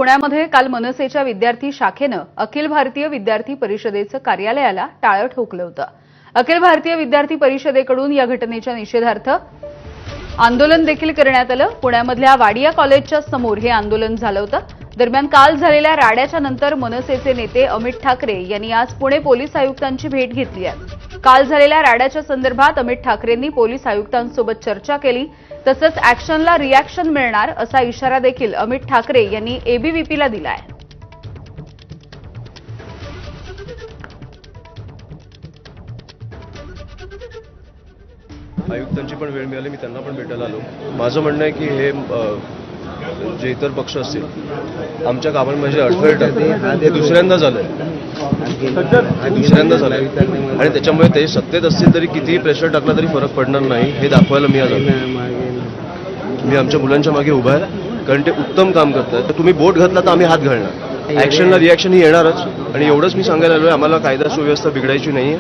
पुण्यामध्ये काल मनसेच्या विद्यार्थी शाखेनं अखिल भारतीय विद्यार्थी परिषदेचं कार्यालयाला टाळं ठोकलं होतं। अखिल भारतीय विद्यार्थी परिषदेकडून या घटनेच्या निषेधार्थ आंदोलन देखील करण्यात आलं। पुण्यामधल्या वाडिया कॉलेजच्या समोर हे आंदोलन झालं होतं। दरम्यान काल झालेल्या राड्याच्या नंतर मनसेचे नेते अमित ठाकरे यांनी आज पुणे पोलीस आयुक्तांची भेट घेतली आहे। काल झालेल्या राड्याच्या संदर्भात अमित ठाकरेंनी पोलीस आयुक्तांसोबत चर्चा केली, तसंच ऍक्शनला रिॲक्शन मिळणार असा इशारा देखील अमित ठाकरे यांनी एबीव्हीपीला दिला आहे। आयुक्तांची पण वेळ मिळाली, मी त्यांना पण भेटायला आलो। माझं म्हणणं आहे की हे जे इतर पक्ष असतील आमच्या कामांमध्ये अडथळे टाकतात, हे दुसऱ्यांदा झालंय आणि त्याच्यामुळे ते सत्तेत असतील तरी कितीही प्रेशर टाकला तरी फरक पडणार नाही हे दाखवायला मी आज आलो। मी आमच्या मुलांच्या मागे उभा आहे कारण ते उत्तम काम करतात। तर तुम्ही बोट घातला तर आम्ही हात घालणार, ऍक्शनला रिॲक्शन ही येणारच। आणि एवढंच मी सांगायला आलोय, आम्हाला कायदा सुव्यवस्था बिघडायची नाहीये।